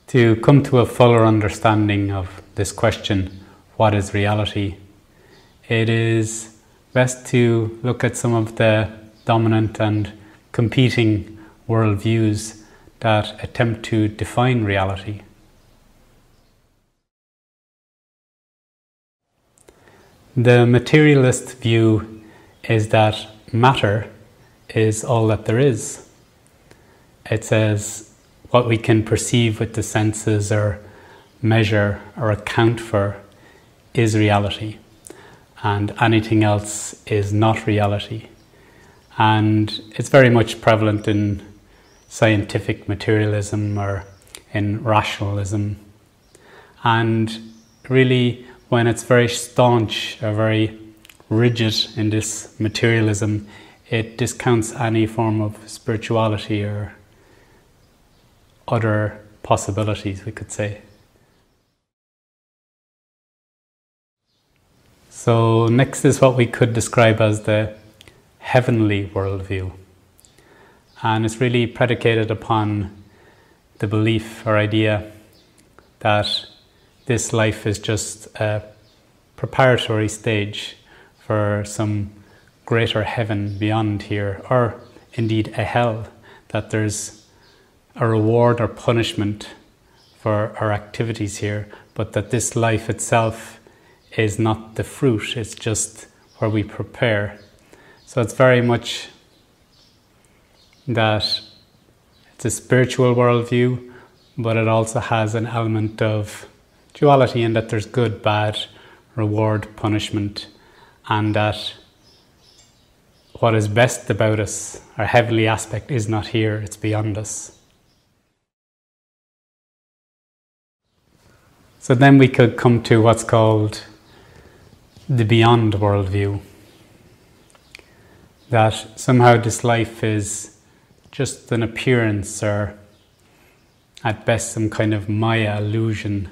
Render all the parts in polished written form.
To come to a fuller understanding of this question, what is reality, it is best to look at some of the dominant and competing worldviews that attempt to define reality. The materialist view is that matter is all that there is. It says what we can perceive with the senses or measure or account for is reality, and anything else is not reality. And it's very much prevalent in scientific materialism or in rationalism. And really, when it's very staunch or very rigid in this materialism, it discounts any form of spirituality or other possibilities, we could say. So next is what we could describe as the heavenly worldview. And it's really predicated upon the belief or idea that this life is just a preparatory stage for some greater heaven beyond here, or indeed a hell, that there's a reward or punishment for our activities here, but that this life itself is not the fruit, it's just where we prepare. So it's very much that it's a spiritual worldview, but it also has an element of duality in that there's good, bad, reward, punishment, and that what is best about us, our heavenly aspect, is not here, it's beyond us. So then we could come to what's called the beyond worldview. That somehow this life is just an appearance, or at best some kind of Maya illusion,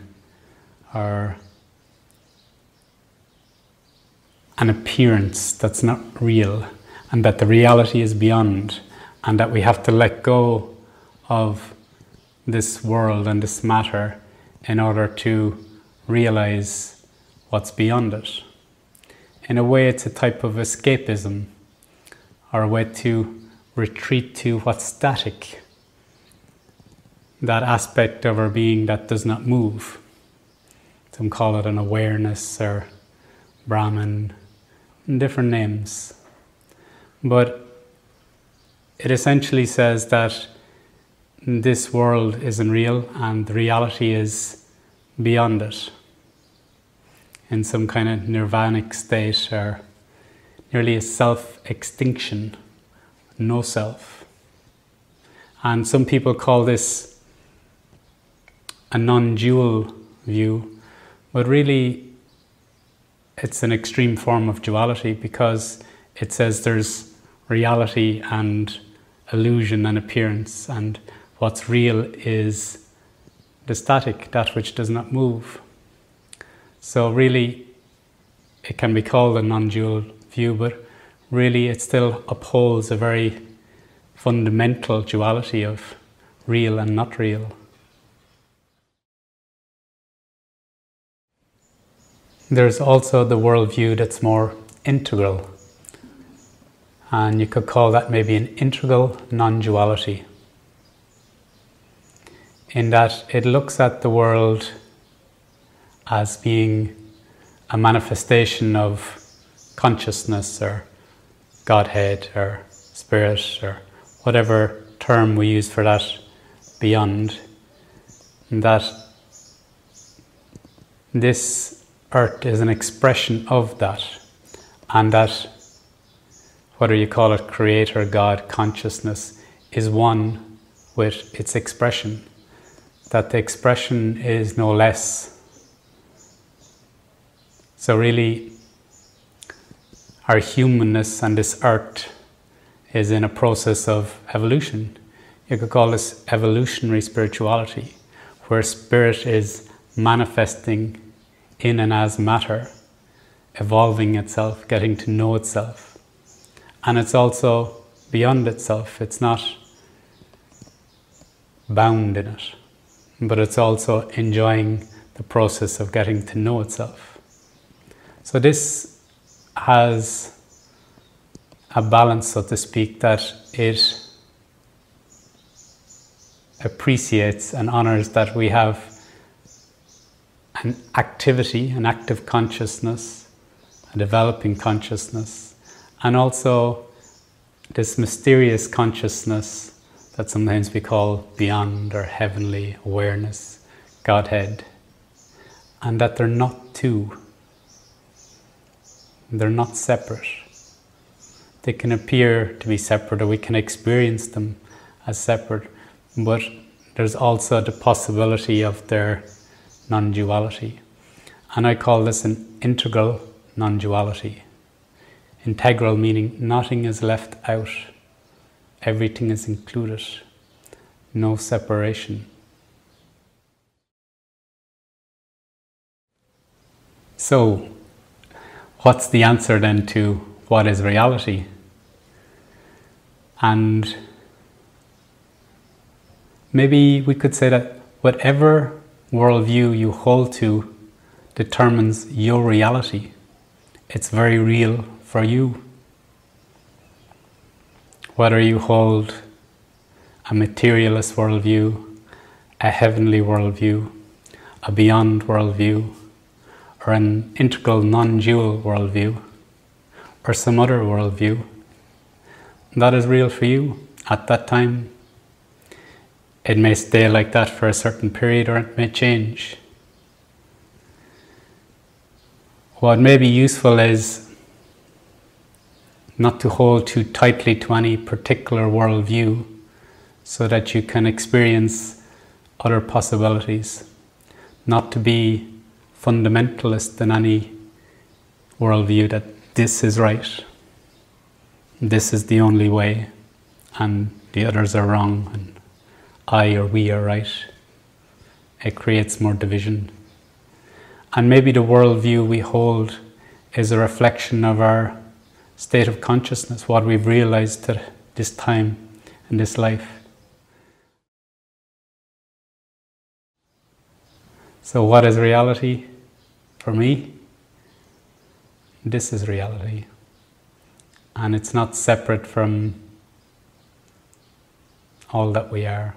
or an appearance that's not real, and that the reality is beyond, and that we have to let go of this world and this matter in order to realize what's beyond it. In a way, it's a type of escapism, or a way to retreat to what's static, that aspect of our being that does not move. Some call it an awareness or Brahman, different names. But it essentially says that this world isn't real and the reality is beyond it, in some kind of nirvanic state, or nearly a self-extinction, no self. And some people call this a non-dual view, but really it's an extreme form of duality, because it says there's reality and illusion and appearance, and what's real is the static, that which does not move. So really, it can be called a non-dual view, but really it still upholds a very fundamental duality of real and not real. There's also the worldview that's more integral, and you could call that maybe an integral non-duality, in that it looks at the world as being a manifestation of consciousness or Godhead or Spirit or whatever term we use for that beyond, and that this earth is an expression of that, and that whether you call it Creator, God, consciousness, is one with its expression, that the expression is no less. So really, our humanness and this earth is in a process of evolution. You could call this evolutionary spirituality, where spirit is manifesting in and as matter, evolving itself, getting to know itself. And it's also beyond itself. It's not bound in it. but it's also enjoying the process of getting to know itself. So this has a balance, so to speak, that it appreciates and honors that we have an activity, an active consciousness, a developing consciousness, and also this mysterious consciousness that sometimes we call beyond or heavenly awareness, Godhead, and that they're not two. They're not separate. They can appear to be separate, or we can experience them as separate, but there's also the possibility of their non-duality. And I call this an integral non-duality. Integral meaning nothing is left out. Everything is included. No separation. So, what's the answer then to what is reality? And maybe we could say that whatever worldview you hold to determines your reality. It's very real for you. Whether you hold a materialist worldview, a heavenly worldview, a beyond worldview, or an integral non-dual worldview, or some other worldview, that is real for you at that time. It may stay like that for a certain period, or it may change. What may be useful is not to hold too tightly to any particular worldview, so that you can experience other possibilities. Not to be fundamentalist in any worldview that this is right, this is the only way, and the others are wrong, and I or we are right. It creates more division. And maybe the worldview we hold is a reflection of our state of consciousness, what we've realized at this time in this life. So what is reality? For me, this is reality. And it's not separate from all that we are.